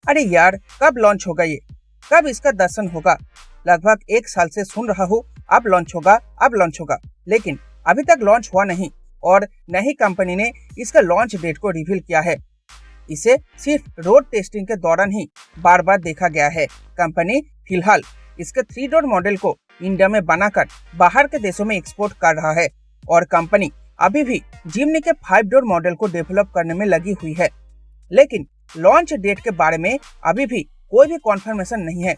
अरे यार, कब लॉन्च होगा ये, कब इसका दर्शन होगा। लगभग 1 साल से सुन रहा हूँ अब लॉन्च होगा, अब लॉन्च होगा, लेकिन अभी तक लॉन्च हुआ नहीं और न ही कंपनी ने इसका लॉन्च डेट को रिवील किया है। इसे सिर्फ रोड टेस्टिंग के दौरान ही बार बार देखा गया है। कंपनी फिलहाल इसके 3 डोर मॉडल को इंडिया में बनाकर बाहर के देशों में एक्सपोर्ट कर रहा है और कंपनी अभी भी जिम्नी के 5 डोर मॉडल को डेवलप करने में लगी हुई है, लेकिन लॉन्च डेट के बारे में अभी भी कोई भी कॉन्फर्मेशन नहीं है।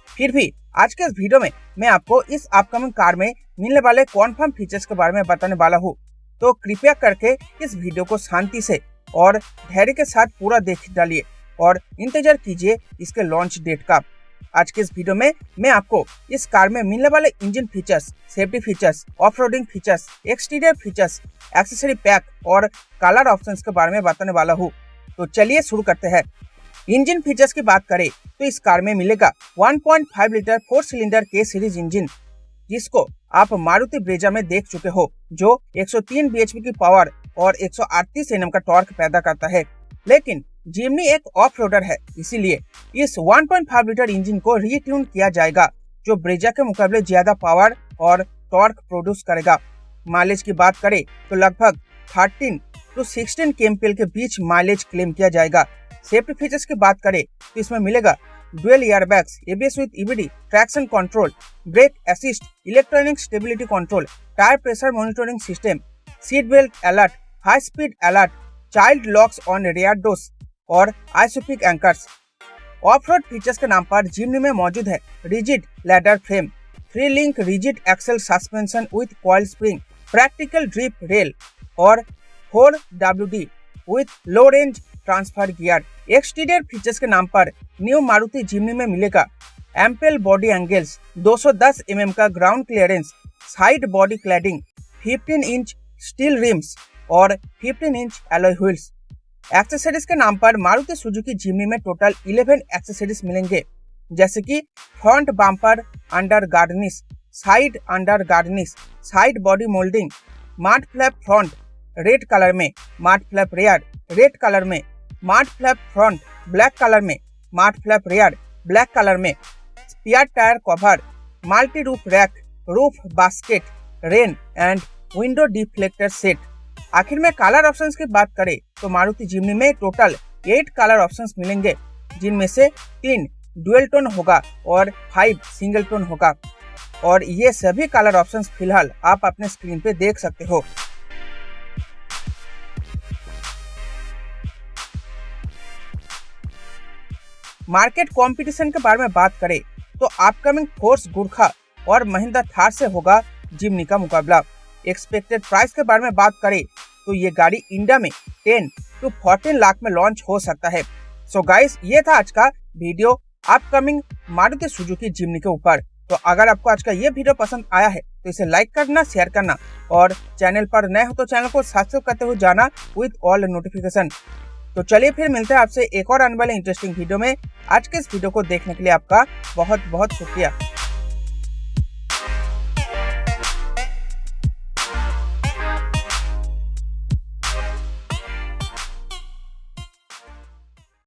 फिर भी आज के इस वीडियो में मैं आपको इस अपकमिंग कार में मिलने वाले कॉन्फर्म फीचर्स के बारे में बताने वाला हूँ, तो कृपया करके इस वीडियो को शांति से और धैर्य के साथ पूरा देख डालिए और इंतजार कीजिए इसके लॉन्च डेट का। आज के इस वीडियो में मैं आपको इस कार में मिलने वाले engine features, safety features, off roading features, exterior features, accessory pack और कलर ऑप्शंस के बारे में बताने वाला हूँ। तो चलिए शुरू करते हैं। इंजन फीचर्स की बात करें तो इस कार में मिलेगा 1.5 लीटर 4 सिलेंडर के सीरीज इंजन, जिसको आप मारुति ब्रेजा में देख चुके हो, जो 103 bhp की पावर और 138 Nm का टॉर्क पैदा करता है। लेकिन जिम्नी एक ऑफ रोडर है, इसीलिए इस 1.5 लीटर इंजन को रीट्यून किया जाएगा, जो ब्रेजा के मुकाबले ज्यादा पावर और टॉर्क प्रोड्यूस करेगा। माइलेज की बात करें तो लगभग 13 to 16 kmpl के बीच माइलेज क्लेम किया जाएगा। सेफ्टी फीचर्स की बात करें तो इसमें मिलेगा dual airbags, ABS with EBD, traction control, brake assist, electronic stability control, tyre pressure monitoring system, seat belt alert, high speed alert, child locks on rear doors और ISOFIX anchors. Off road features के नाम पर Jimny में मौजूद है rigid ladder frame, free link rigid axle suspension with coil spring, practical drip rail और 4WD with low range transfer gear. Exterior features के नाम पर न्यू मारुति जिम्नी में मिलेगा एम्पल बॉडी एंगल्स, 210 mm का ground clearance, side body cladding, 15 inch steel rims और 15 inch alloy wheels. Accessories के नाम पर मारुति सुजुकी जिम्नी में टोटल 11 एक्सेसरीज मिलेंगे, जैसे कि front bumper under garnish, side under garnish, side body moulding, mud flap front red colour में, mud flap rear red colour में, mud flap front black colour में, mud flap rare black colour में, spare tyre cover, multi roof rack, roof basket, rain and window deflector set. आखिर में colour options की बात करें तो मारुति जिम्नी में टोटल 8 कलर ऑप्शंस मिलेंगे, जिनमें से 3 डुअल टोन होगा और 5 सिंगल टोन होगा, और ये सभी कलर ऑप्शंस फिलहाल आप अपने स्क्रीन पे देख सकते हो। मार्केट कंपटीशन के बारे में बात करें तो अपकमिंग फोर्स गुरखा और महिंद्रा थार से होगा जिम्नी का मुकाबला। एक्सपेक्टेड प्राइस के बारे में बात करें तो ये गाड़ी इंडिया में 10 to 14 लाख में लॉन्च हो सकता है। सो गाइस, ये था आज का video upcoming Maruti Suzuki Jimny के ऊपर। तो अगर आपको आज का ये वीडियो पसंद आया है तो इसे लाइक करना, शेयर करना और चैनल पर नए हो तो चैनल को सब्सक्राइब करते हुए जाना विद ऑल नोटिफिकेशन। तो चलिए फिर मिलते हैं आपसे एक और आने वाले इंटरेस्टिंग वीडियो में। आज के इस वीडियो को देखने के लिए आपका बहुत बहुत शुक्रिया।